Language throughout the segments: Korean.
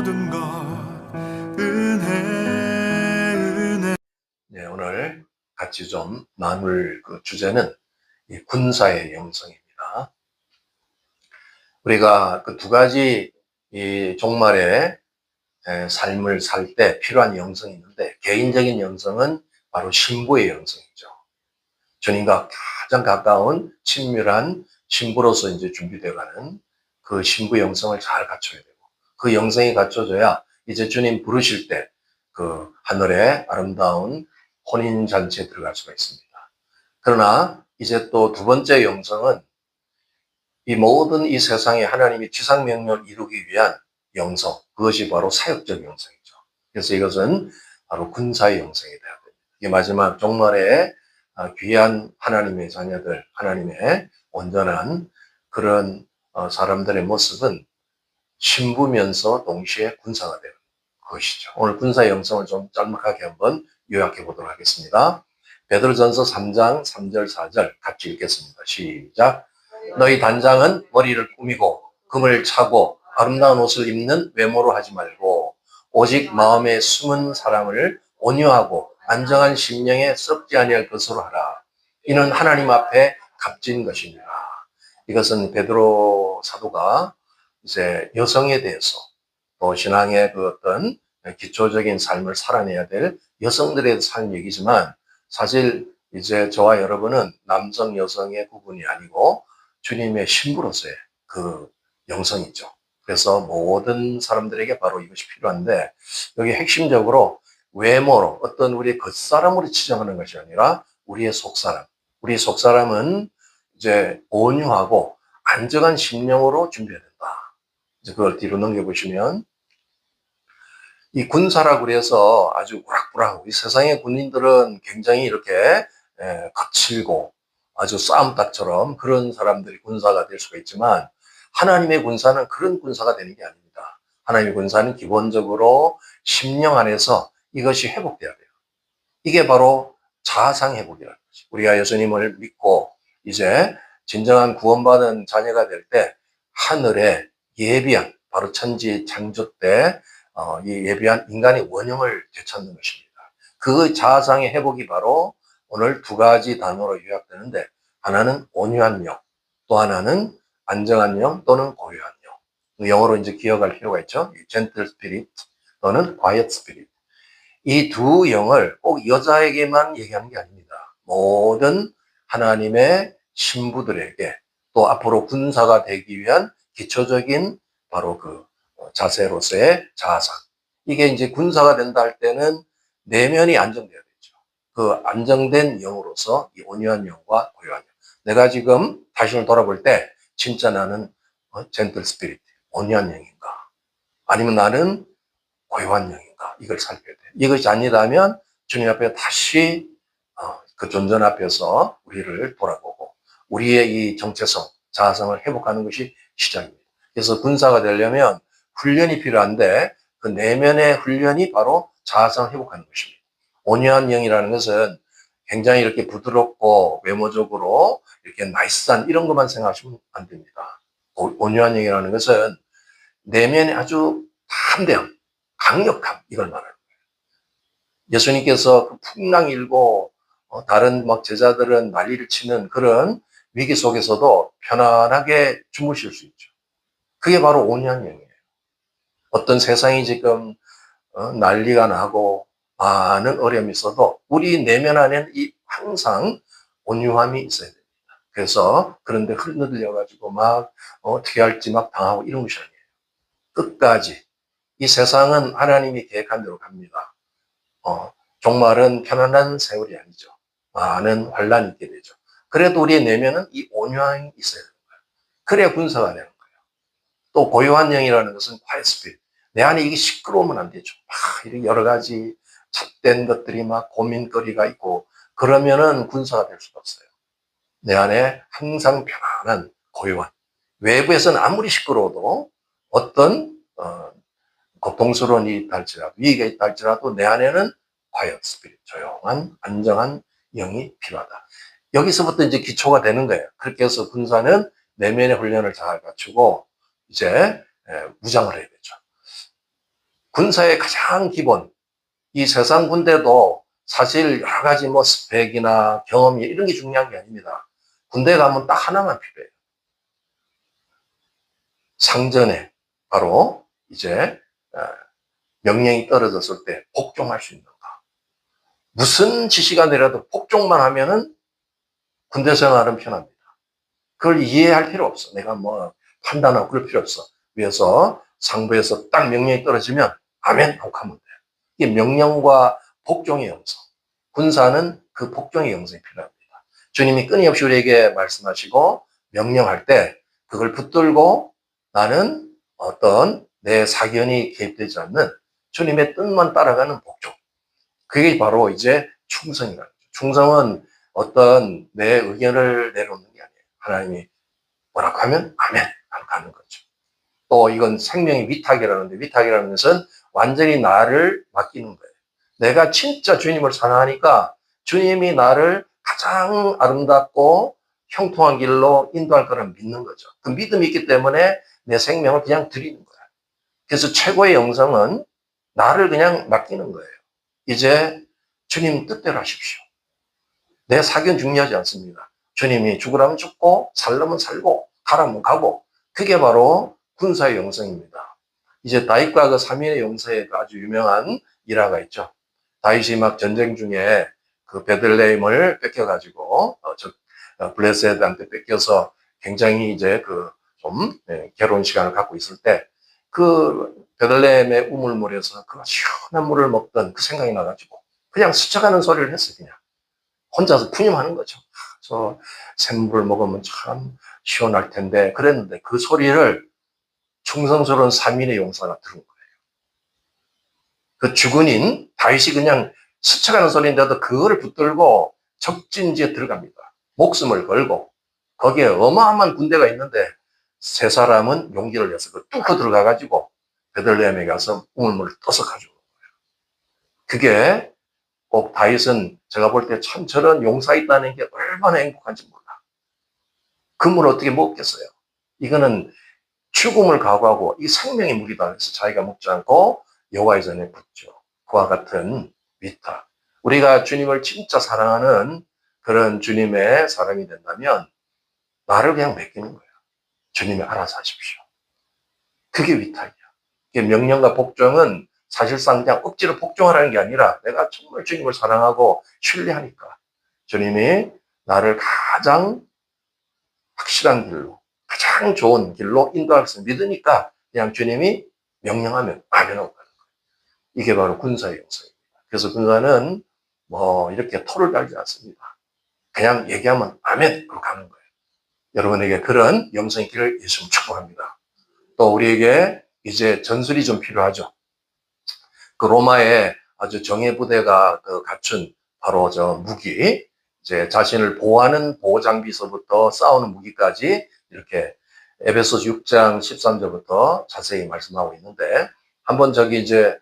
모든 것 은혜. 네, 오늘 같이 좀 나눌 그 주제는 이 군사의 영성입니다. 우리가 그 두 가지 이 종말의 삶을 살 때 필요한 영성이 있는데, 개인적인 영성은 바로 신부의 영성이죠. 주님과 가장 가까운 친밀한 신부로서 이제 준비되어가는 그 신부 영성을 잘 갖춰야 되고, 그 영성이 갖춰져야 이제 주님 부르실 때 그 하늘의 아름다운 혼인잔치에 들어갈 수가 있습니다. 그러나 이제 또 두 번째 영성은 이 모든 이 세상에 하나님이 지상명령을 이루기 위한 영성, 그것이 바로 사역적 영성이죠. 그래서 이것은 바로 군사의 영성이 되어야 됩니다. 이게 마지막 종말에 귀한 하나님의 자녀들, 하나님의 온전한 그런 사람들의 모습은 신부면서 동시에 군사가 되는 것이죠. 오늘 군사의 영성을 좀 짤막하게 한번 요약해 보도록 하겠습니다. 베드로전서 3장 3절 4절 같이 읽겠습니다. 시작. 너희 단장은 머리를 꾸미고 금을 차고 아름다운 옷을 입는 외모로 하지 말고 오직 마음에 숨은 사랑을 온유하고 안정한 심령에 썩지 아니할 것으로 하라. 이는 하나님 앞에 값진 것이니라. 이것은 베드로 사도가 이제 여성에 대해서 또 신앙의 그 어떤 기초적인 삶을 살아내야 될 여성들에 대해서 하는 얘기지만, 사실 이제 저와 여러분은 남성 여성의 구분이 아니고 주님의 신부로서의 그 영성이죠. 그래서 모든 사람들에게 바로 이것이 필요한데, 여기 핵심적으로 외모로 어떤 우리의 겉사람으로 치장하는 것이 아니라 우리의 속사람, 우리 속사람은 이제 온유하고 안정한 심령으로 준비해야 된다. 이제 그걸 뒤로 넘겨보시면, 이 군사라고 그래서 아주 우락부락하고, 이 세상의 군인들은 굉장히 이렇게 거칠고 아주 싸움닭처럼 그런 사람들이 군사가 될 수가 있지만, 하나님의 군사는 그런 군사가 되는 게 아닙니다. 하나님의 군사는 기본적으로 심령 안에서 이것이 회복돼야 돼요. 이게 바로 자아상 회복이라는 거죠. 우리가 예수님을 믿고 이제 진정한 구원받은 자녀가 될 때 하늘에 예비한, 바로 천지 창조 때 이 예비한 인간의 원형을 되찾는 것입니다. 그 자아상의 회복이 바로 오늘 두 가지 단어로 요약되는데, 하나는 온유한 영, 또 하나는 안정한 영 또는 고요한 영. 영어로 이제 기억할 필요가 있죠. gentle spirit 또는 quiet spirit. 이 두 영을 꼭 여자에게만 얘기하는 게 아닙니다. 모든 하나님의 신부들에게, 또 앞으로 군사가 되기 위한 기초적인 바로 그 자세로서의 자아상. 이게 이제 군사가 된다 할 때는 내면이 안정돼야 되죠. 그 안정된 영으로서 이 온유한 영과 고요한 영. 내가 지금 자신을 돌아볼 때 진짜 나는 젠틀 스피릿, 온유한 영인가? 아니면 나는 고요한 영인가? 이걸 살펴야 돼요. 이것이 아니라면 주님 앞에 다시 그 존전 앞에서 우리를 돌아보고 우리의 이 정체성, 자아성을 회복하는 것이 시작입니다. 그래서 군사가 되려면 훈련이 필요한데, 그 내면의 훈련이 바로 자아성을 회복하는 것입니다. 온유한 영이라는 것은 굉장히 이렇게 부드럽고 외모적으로 이렇게 나이스한 이런 것만 생각하시면 안 됩니다. 온유한 영이라는 것은 내면에 아주 담대함, 강력함, 이걸 말하는 거예요. 예수님께서 그 풍랑 일고 다른 막 제자들은 난리를 치는 그런 위기 속에서도 편안하게 주무실 수 있죠. 그게 바로 온유한 영이에요. 어떤 세상이 지금 난리가 나고 많은 어려움이 있어도 우리 내면 안에는 이 항상 온유함이 있어야 됩니다. 그래서 그런데 흔들려가지고 막 어떻게 할지 막 당하고 이런 것이 아니에요. 끝까지 이 세상은 하나님이 계획한 대로 갑니다. 종말은 편안한 세월이 아니죠. 많은 환란이 있게 되죠. 그래도 우리의 내면은 이 온유함이 있어야 되는 거예요. 그래야 군사가 되는 거예요. 또 고요한 영이라는 것은 quiet spirit. 내 안에 이게 시끄러우면 안 되죠. 막 이렇게 여러 가지 잣된 것들이 막 고민거리가 있고 그러면은 군사가 될 수가 없어요. 내 안에 항상 편안한 고요한. 외부에서는 아무리 시끄러워도 어떤 고통스러운 일이 있다 할지라도, 위기가 있다 할지라도 내 안에는 quiet spirit, 조용한 안정한 영이 필요하다. 여기서부터 이제 기초가 되는 거예요. 그렇게 해서 군사는 내면의 훈련을 잘 갖추고 이제 무장을 해야 되죠. 군사의 가장 기본, 이 세상 군대도 사실 여러 가지 뭐 스펙이나 경험이 이런 게 중요한 게 아닙니다. 군대 가면 딱 하나만 필요해요. 상전에 바로 이제 명령이 떨어졌을 때 복종할 수 있는가. 무슨 지시가 내려도 복종만 하면은 군대 생활은 편합니다. 그걸 이해할 필요 없어. 내가 뭐 판단하고 그럴 필요 없어. 위에서 상부에서 딱 명령이 떨어지면 아멘 하고 하면 돼. 이게 명령과 복종의 영성. 군사는 그 복종의 영성이 필요합니다. 주님이 끊임없이 우리에게 말씀하시고 명령할 때 그걸 붙들고 나는 어떤 내 사견이 개입되지 않는 주님의 뜻만 따라가는 복종. 그게 바로 이제 충성이라는 거죠. 충성은 어떤 내 의견을 내놓는 게 아니에요. 하나님이 뭐라고 하면 아멘 하고 가는 거죠. 또 이건 생명의 위탁이라는데, 위탁이라는 것은 완전히 나를 맡기는 거예요. 내가 진짜 주님을 사랑하니까 주님이 나를 가장 아름답고 형통한 길로 인도할 거라는 믿는 거죠. 그 믿음이 있기 때문에 내 생명을 그냥 드리는 거예요. 그래서 최고의 영성은 나를 그냥 맡기는 거예요. 이제 주님 뜻대로 하십시오. 내 사견 중요하지 않습니다. 주님이 죽으라면 죽고 살려면 살고 가라면 가고, 그게 바로 군사의 영성입니다. 이제 다윗과 그 삼인의 용서에 아주 유명한 일화가 있죠. 다윗이 막 전쟁 중에 그 베들레헴을 뺏겨가지고 블레셋한테 뺏겨서 굉장히 이제 그 좀 괴로운 시간을 갖고 있을 때 그 베들레헴의 우물물에서 그 시원한 물을 먹던 그 생각이 나가지고 그냥 스쳐가는 소리를 했어요. 그냥 혼자서 푸념하는 거죠. 저 샘물을 먹으면 참 시원할 텐데 그랬는데 그 소리를 충성스러운 삼인의 용사가 들은 거예요. 그 주군인 다윗이 그냥 스쳐가는 소리인데도 그거를 붙들고 적진지에 들어갑니다. 목숨을 걸고 거기에 어마어마한 군대가 있는데 세 사람은 용기를 내서 그 뚫고 들어가가지고 베들레헴에 가서 우물물을 떠서 가져오는 거예요. 그게 꼭 다윗은 제가 볼 때 참 저런 용사 있다는 게 얼마나 행복한지 몰라. 그 물을 어떻게 먹겠어요? 이거는 죽음을 각오하고 이 생명의 물이다 해서 자기가 먹지 않고 여호와의 전에 붓죠. 그와 같은 위탁. 우리가 주님을 진짜 사랑하는 그런 주님의 사람이 된다면 나를 그냥 맡기는 거예요. 주님이 알아서 하십시오. 그게 위탁이야. 이게 명령과 복종은 사실상 그냥 억지로 복종하라는 게 아니라 내가 정말 주님을 사랑하고 신뢰하니까 주님이 나를 가장 확실한 길로, 가장 좋은 길로 인도할 수 믿으니까 그냥 주님이 명령하면 아멘하고 가는 거예요. 이게 바로 군사의 영성입니다. 그래서 군사는 뭐 이렇게 토를 달지 않습니다. 그냥 얘기하면 아멘으로 가는 거예요. 여러분에게 그런 영성의 길을 예수님 축복합니다. 또 우리에게 이제 전술이 좀 필요하죠. 그 로마의 아주 정예 부대가 갖춘 바로 저 무기, 이제 자신을 보호하는 보호 장비서부터 싸우는 무기까지 이렇게 에베소서 6장 13절부터 자세히 말씀하고 있는데, 한번 저기 이제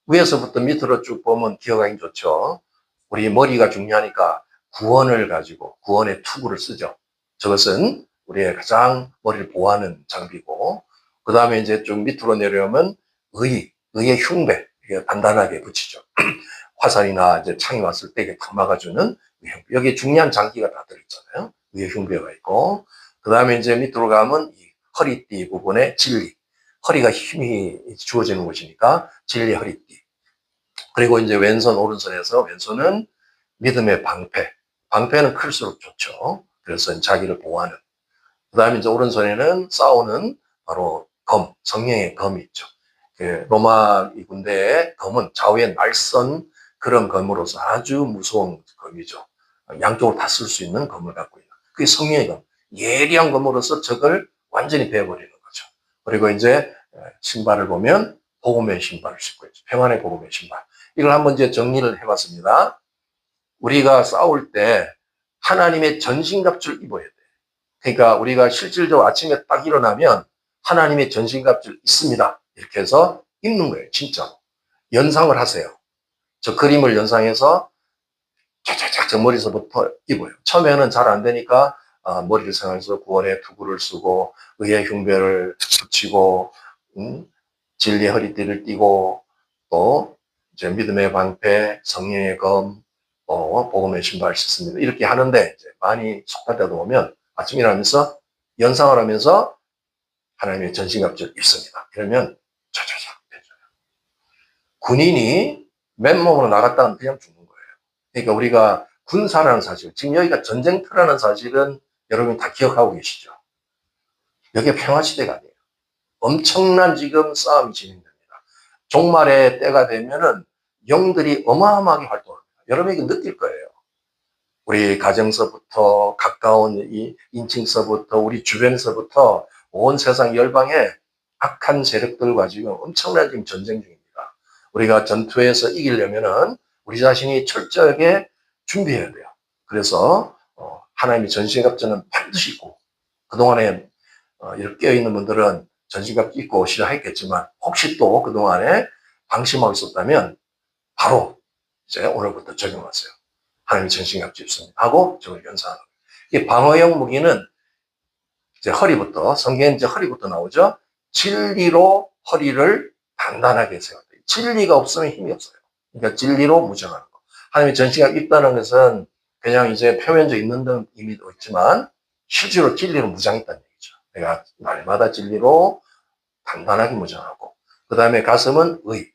위에서부터 밑으로 쭉 보면 기억하기 좋죠. 우리 머리가 중요하니까 구원을 가지고 구원의 투구를 쓰죠. 저것은 우리의 가장 머리를 보호하는 장비고, 그 다음에 이제 좀 밑으로 내려오면 의의 흉배, 이게 단단하게 붙이죠. 화살이나 이제 창이 왔을 때 이게 탁 막아주는 여기에 중요한 장기가 다 들어있잖아요. 의의 흉배가 있고, 그 다음에 이제 밑으로 가면 이 허리띠 부분에 진리, 허리가 힘이 주어지는 곳이니까 진리 허리띠. 그리고 이제 왼손 오른손에서 왼손은 믿음의 방패, 방패는 클수록 좋죠. 그래서 자기를 보호하는. 그 다음에 이제 오른손에는 싸우는 바로 검, 성령의 검이 있죠. 로마 군대의 검은 좌우에 날선 그런 검으로서 아주 무서운 검이죠. 양쪽으로 다 쓸 수 있는 검을 갖고 있는. 그게 성령의 검. 예리한 검으로서 적을 완전히 베어버리는 거죠. 그리고 이제 신발을 보면 복음의 신발을 신고 있죠. 평안의 복음의 신발. 이걸 한번 이제 정리를 해봤습니다. 우리가 싸울 때 하나님의 전신갑주를 입어야 돼. 그러니까 우리가 실질적으로 아침에 딱 일어나면 하나님의 전신갑주를 입습니다. 이렇게 해서 입는 거예요. 진짜로. 연상을 하세요. 저 그림을 연상해서 쫙쫙쫙 저 머리서부터 입어요. 처음에는 잘 안 되니까 머리를 생각해서 구원의 투구를 쓰고 의의 흉배를 붙이고 진리의 허리띠를 띠고 또 이제 믿음의 방패, 성령의 검, 복음의 신발 신습니다. 이렇게 하는데 이제 많이 속할 때도 보면 아침 일어나면서 연상을 하면서 하나님의 전신갑주를 입습니다. 그러면 촤촤촤 해줘요. 군인이 맨몸으로 나갔다는 그냥 죽는 거예요. 그러니까 우리가 군사라는 사실, 지금 여기가 전쟁터라는 사실은 여러분 다 기억하고 계시죠? 여기가 평화시대가 아니에요. 엄청난 지금 싸움이 진행됩니다. 종말의 때가 되면은 영들이 어마어마하게 활동합니다. 여러분이 느낄 거예요. 우리 가정서부터 가까운 이 인칭서부터 우리 주변서부터 온 세상 열방에 악한 세력들과 지금 엄청난 지금 전쟁 중입니다. 우리가 전투에서 이기려면은 우리 자신이 철저하게 준비해야 돼요. 그래서 하나님의 전신갑주는 반드시 있고 그동안에 이렇게 깨어있는 분들은 전신갑주 입고 시작했겠지만 혹시 또 그동안에 방심하고 있었다면 바로 이제 오늘부터 적용하세요. 하나님의 전신갑주 입습니다. 하고 저걸 연상하는 거예요. 이 방어용 무기는 이제 허리부터, 성경에 이제 허리부터 나오죠. 진리로 허리를 단단하게 세워야 돼요. 진리가 없으면 힘이 없어요. 그러니까 진리로 무장하는 거. 하나님의 전신갑주 입다는 것은 그냥 이제 표면적 있는 등 의미도 있지만 실제로 진리로 무장했다는 얘기죠. 내가 날마다 진리로 단단하게 무장하고 그 다음에 가슴은 의.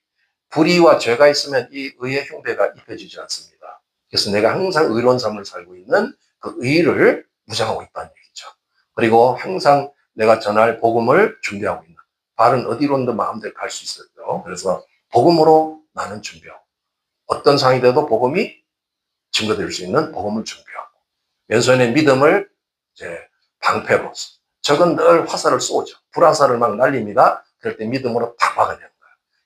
불의와 죄가 있으면 이 의의 흉배가 입혀지지 않습니다. 그래서 내가 항상 의로운 삶을 살고 있는 그 의를 무장하고 있다는 얘기죠. 그리고 항상 내가 전할 복음을 준비하고 있는 발은 어디로든 마음대로 갈 수 있어요. 그래서 복음으로 나는 준비하고 어떤 상황이 돼도 복음이 증거될 수 있는 복음을 준비하고 왼손의 믿음을 이제 방패로 적은 늘 화살을 쏘죠. 불화살을 막 날립니다. 그럴 때 믿음으로 다 막아내는 거예요.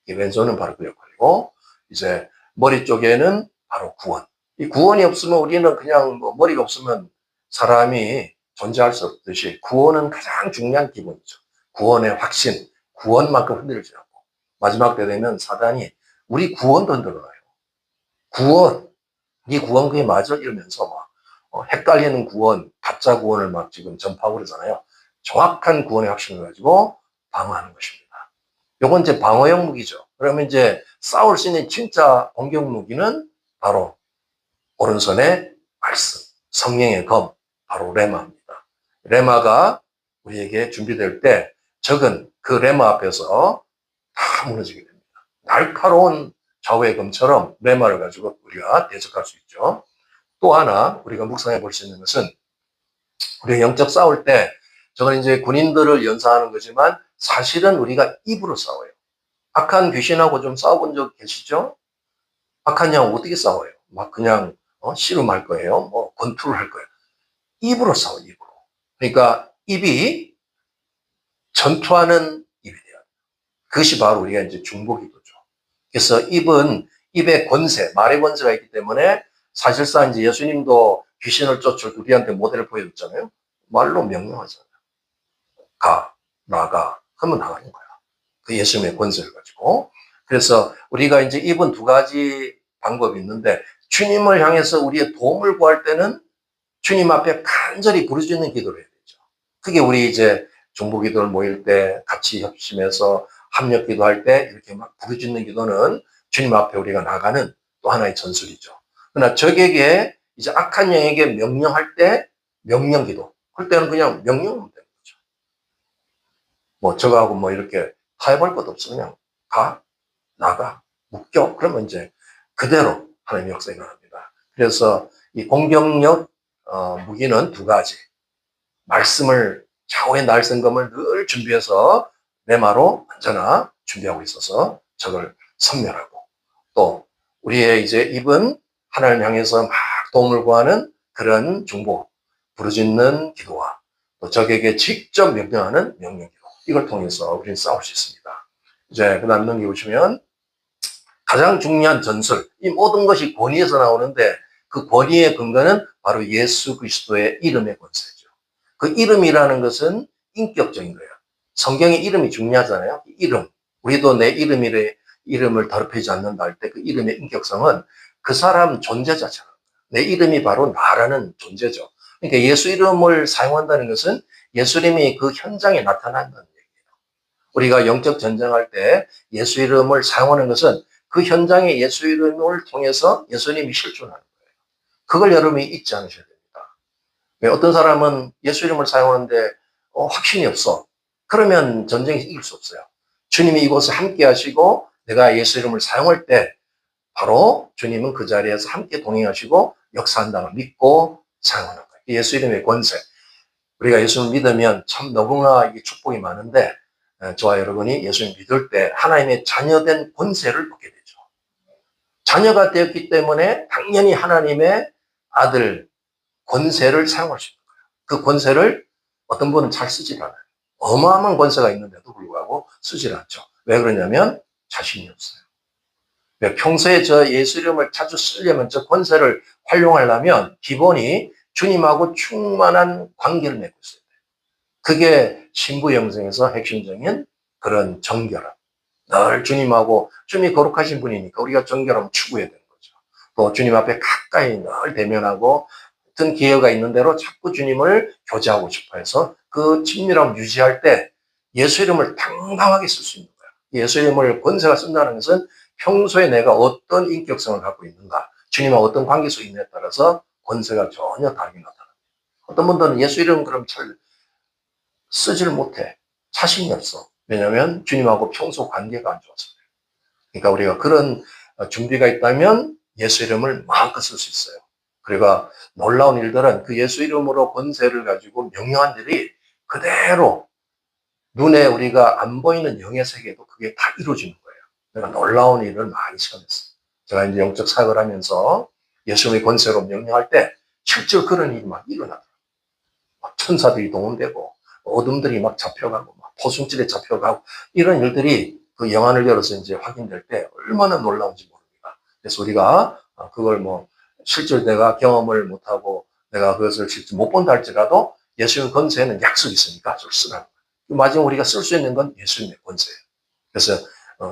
이 왼손은 바로 그 역할이고 이제 머리 쪽에는 바로 구원. 이 구원이 없으면 우리는 그냥 뭐 머리가 없으면 사람이 존재할 수 없듯이 구원은 가장 중요한 기본이죠. 구원의 확신, 구원만큼 흔들리지 않고 마지막 때 되면 사단이 우리 구원도 흔들어놔요. 구원, 이 구원 그게 맞아? 이러면서 막 헷갈리는 구원, 가짜 구원을 막 지금 전파하고 그러잖아요. 정확한 구원의 확신을 가지고 방어하는 것입니다. 요건 이제 방어용 무기죠. 그러면 이제 싸울 수 있는 진짜 공격 무기는 바로 오른손의 말씀, 성령의 검, 바로 레마입니다. 레마가 우리에게 준비될 때 적은 그 레마 앞에서 다 무너지게 됩니다. 날카로운 좌우의 검처럼 레마를 가지고 우리가 대적할 수 있죠. 또 하나 우리가 묵상해 볼 수 있는 것은 우리가 영적 싸울 때 저건 이제 군인들을 연상하는 거지만 사실은 우리가 입으로 싸워요. 악한 귀신하고 좀 싸워본 적 계시죠? 악한 영하고 어떻게 싸워요? 막 그냥 씨름할 거예요. 뭐 권투를 할 거예요. 입으로 싸워 입으로. 그러니까 입이 전투하는 입이 돼요. 그것이 바로 우리가 이제 중보기도죠. 그래서 입은 입의 권세, 말의 권세가 있기 때문에 사실상 이제 예수님도 귀신을 쫓을 우리한테 모델을 보여줬잖아요. 말로 명령하잖아요. 가, 나가 하면 나가는 거야. 그 예수님의 권세를 가지고. 그래서 우리가 이제 입은 두 가지 방법이 있는데 주님을 향해서 우리의 도움을 구할 때는 주님 앞에 간절히 부르짖는 기도를 해야 되죠. 그게 우리 이제 중보기도를 모일 때 같이 협심해서 합력 기도할 때 이렇게 막 부르짖는 기도는 주님 앞에 우리가 나가는 또 하나의 전술이죠. 그러나 적에게 이제 악한 영에게 명령할 때 명령 기도. 그럴 때는 그냥 명령하면 되는 거죠. 뭐 저거하고 뭐 이렇게 타협할 것도 없어. 그냥 가, 나가, 묶여. 그러면 이제 그대로 하나님의 역사가 일어납니다. 그래서 이 공격력 무기는 두 가지. 말씀을 좌우의 날성검을 늘 준비해서 레마로 언제나 준비하고 있어서 적을 섬멸하고 또 우리의 이제 입은 하나님을 향해서 막 도움을 구하는 그런 중보, 부르짖는 기도와 또 적에게 직접 명령하는 명령 기도. 이걸 통해서 우리는 싸울 수 있습니다. 이제 그 다음 넘겨보시면 가장 중요한 전술, 이 모든 것이 권위에서 나오는데 그 권위의 근거는 바로 예수 그리스도의 이름의 권세죠. 그 이름이라는 것은 인격적인 거예요. 성경의 이름이 중요하잖아요. 이름. 우리도 내 이름을 더럽히지 않는다 할 때 그 이름의 인격성은 그 사람 존재 자체가 내 이름이 바로 나라는 존재죠. 그러니까 예수 이름을 사용한다는 것은 예수님이 그 현장에 나타난다는 얘기예요. 우리가 영적 전쟁할 때 예수 이름을 사용하는 것은 그 현장에 예수 이름을 통해서 예수님이 실존하는 거예요. 그걸 여러분이 잊지 않으셔야 됩니다. 왜 어떤 사람은 예수 이름을 사용하는데 확신이 없어. 그러면 전쟁에서 이길 수 없어요. 주님이 이곳을 함께 하시고 내가 예수 이름을 사용할 때 바로 주님은 그 자리에서 함께 동행하시고 역사한다는 믿고 사용하는 거예요. 예수 이름의 권세. 우리가 예수를 믿으면 참 너무나 이게 축복이 많은데 저와 여러분이 예수를 믿을 때 하나님의 자녀된 권세를 받게 되죠. 자녀가 되었기 때문에 당연히 하나님의 아들 권세를 사용할 수 있는 거예요. 그 권세를 어떤 분은 잘 쓰질 않아요. 어마어마한 권세가 있는데도 불구하고 쓰질 않죠. 왜 그러냐면 자신이 없어요. 왜 평소에 저 예수 이름을 자주 쓰려면 저 권세를 활용하려면 기본이 주님하고 충만한 관계를 맺고 있어야 돼요. 그게 신부 영성에서 핵심적인 그런 정결함. 늘 주님하고 주님이 거룩하신 분이니까 우리가 정결함을 추구해야 되는 거죠. 또 주님 앞에 가까이 늘 대면하고 어떤 기회가 있는 대로 자꾸 주님을 교제하고 싶어 해서 그 친밀함을 유지할 때 예수 이름을 당당하게 쓸 수 있는 거예요. 예수 이름을 권세가 쓴다는 것은 평소에 내가 어떤 인격성을 갖고 있는가, 주님과 어떤 관계 속에 있느냐에 따라서 권세가 전혀 다르게 나타납니다. 어떤 분들은 예수 이름 그럼 잘 쓰지를 못해. 자신이 없어. 왜냐하면 주님하고 평소 관계가 안 좋아서. 그러니까 우리가 그런 준비가 있다면 예수 이름을 마음껏 쓸 수 있어요. 그리고 놀라운 일들은 그 예수 이름으로 권세를 가지고 명령한 일이 그대로 눈에 우리가 안 보이는 영의 세계도 그게 다 이루어지는 거예요. 내가 놀라운 일을 많이 시험했어요. 제가 이제 영적 사역을 하면서 예수님의 권세로 명령할 때 실제로 그런 일이 막 일어나더라고요. 막 천사들이 동원되고 어둠들이 막 잡혀가고 막 포승질에 잡혀가고 이런 일들이 그 영안을 열어서 이제 확인될 때 얼마나 놀라운지 모릅니다. 그래서 우리가 그걸 뭐 실제로 내가 경험을 못하고 내가 그것을 실제 못 본다 할지라도 예수님의 권세에는 약속이 있으니까 그걸 쓰라는 거예요. 마지막 우리가 쓸 수 있는 건 예수님의 권세예요. 그래서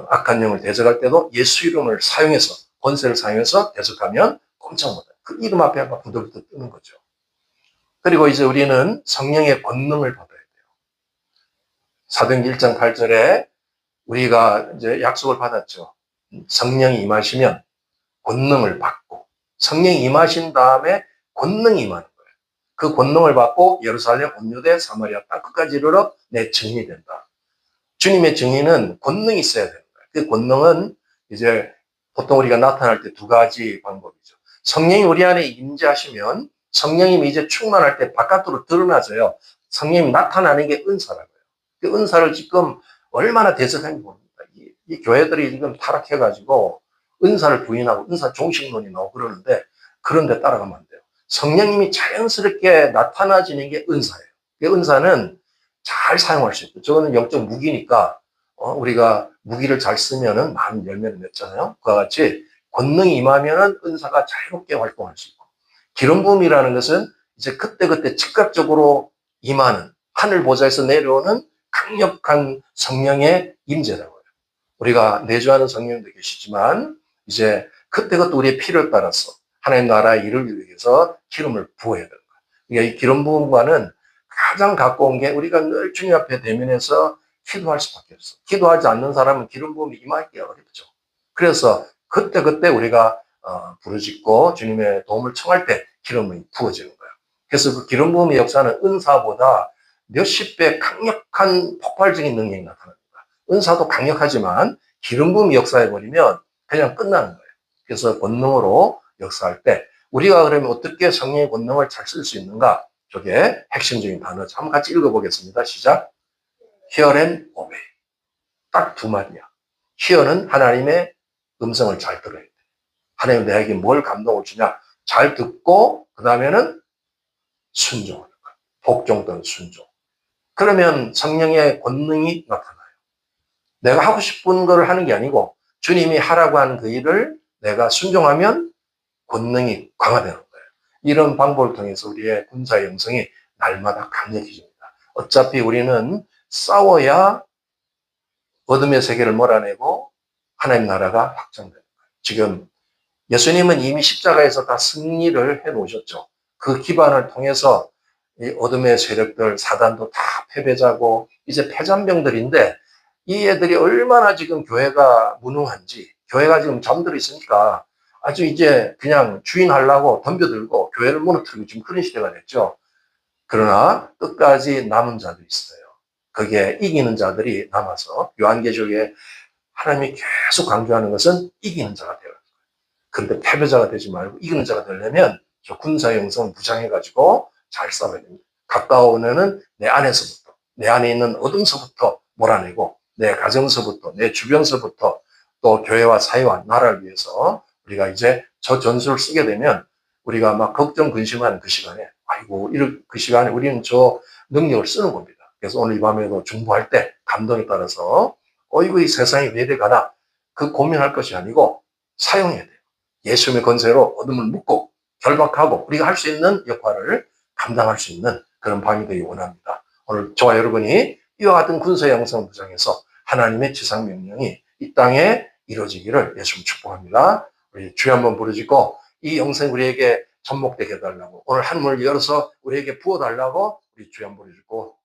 악한 영을 대적할 때도 예수 이름을 사용해서 권세를 사용해서 대적하면 꼼짝 못해요. 그 이름 앞에 막 부들부들 뜨는 거죠. 그리고 이제 우리는 성령의 권능을 받아야 돼요. 사도행전 1장 8절에 우리가 이제 약속을 받았죠. 성령이 임하시면 권능을 받고 성령이 임하신 다음에 권능이 임하는 거예요. 그 권능을 받고 예루살렘, 온 유대, 사마리아 땅 끝까지 이르러 내 증인이 된다. 주님의 증인은 권능이 있어야 되는 거예요. 그 권능은 이제 보통 우리가 나타날 때 두 가지 방법이죠. 성령이 우리 안에 임재하시면 성령님이 이제 충만할 때 바깥으로 드러나져요. 성령님이 나타나는 게 은사라고요. 그 은사를 지금 얼마나 대적하는지 모릅니다. 이 교회들이 지금 타락해가지고 은사를 부인하고 은사 종식론이 나오고 그러는데 그런데 따라가면 안 돼요. 성령님이 자연스럽게 나타나지는 게 은사예요. 그 은사는 잘 사용할 수 있고 저거는 영적 무기니까 우리가 무기를 잘 쓰면은 많은 열매를 맺잖아요. 그와 같이 권능이 임하면은 은사가 자유롭게 활동할 수 있고 기름 부음이라는 것은 이제 그때그때 즉각적으로 임하는 하늘 보좌에서 내려오는 강력한 성령의 임재라고요. 우리가 내주하는 성령도 계시지만 이제 그때그때 우리의 필요에 따라서 하나님 나라의 일을 위해서 기름을 부어야 되는 거예요. 그러니까 이 기름 부음과는 가장 가까운 게 우리가 늘 주님 앞에 대면해서 기도할 수밖에 없어. 기도하지 않는 사람은 기름 부음이 임하기 어렵죠. 그래서 그때그때 우리가 부르짖고 주님의 도움을 청할 때 기름이 부어지는 거예요. 그래서 그 기름 부음의 역사는 은사보다 몇십 배 강력한 폭발적인 능력이 나타납니다. 은사도 강력하지만 기름 부음이 역사해버리면 그냥 끝나는 거예요. 그래서 권능으로 역사할 때 우리가 그러면 어떻게 성령의 권능을 잘 쓸 수 있는가? 저게 핵심적인 단어죠. 한번 같이 읽어보겠습니다. 시작. Hear and obey. 딱 두 마디야. Hear는 하나님의 음성을 잘 들어야 돼. 하나님 내게 뭘 감동을 주냐? 잘 듣고 그 다음에는 순종하는 거야. 복종 또는 순종. 그러면 성령의 권능이 나타나요. 내가 하고 싶은 걸 하는 게 아니고 주님이 하라고 하는 그 일을 내가 순종하면 권능이 강화되는 거예요. 이런 방법을 통해서 우리의 군사의 영성이 날마다 강력해집니다. 어차피 우리는 싸워야 어둠의 세계를 몰아내고 하나님 나라가 확장되는 거예요. 지금 예수님은 이미 십자가에서 다 승리를 해놓으셨죠. 그 기반을 통해서 이 어둠의 세력들, 사단도 다 패배자고 이제 패잔병들인데 이 애들이 얼마나 지금 교회가 무능한지, 교회가 지금 잠들어 있으니까 아주 이제 그냥 주인하려고 덤벼들고 교회를 무너뜨리고 지금 그런 시대가 됐죠. 그러나 끝까지 남은 자도 있어요. 거기에 이기는 자들이 남아서 요한계시록에 하나님이 계속 강조하는 것은 이기는 자가 되어야 돼요. 그런데 패배자가 되지 말고 이기는 자가 되려면 저 군사의 영성을 무장해가지고 잘 싸워야 됩니다. 가까우면은 내 안에서부터, 내 안에 있는 어둠서부터 몰아내고, 내 가정서부터, 내 주변서부터, 또 교회와 사회와 나라를 위해서 우리가 이제 저 전술을 쓰게 되면 우리가 막 걱정 근심하는 그 시간에, 아이고, 그 시간에 우리는 저 능력을 쓰는 겁니다. 그래서 오늘 이 밤에도 중보할 때 감동에 따라서 어이구, 이 세상이 왜 이래 가나, 그 고민할 것이 아니고 사용해야 돼요. 예수님의 권세로 어둠을 묶고 결박하고 우리가 할 수 있는 역할을 감당할 수 있는 그런 밤이 되기 원합니다. 오늘 저와 여러분이 이와 같은 군사의 영성을 무장해서 하나님의 지상명령이 이 땅에 이루어지기를 예수님 축복합니다. 우리 주여 한번 부르짖고 이 영생 우리에게 접목되게 해달라고, 오늘 하늘을 열어서 우리에게 부어달라고 우리 주여 한번 부르짖고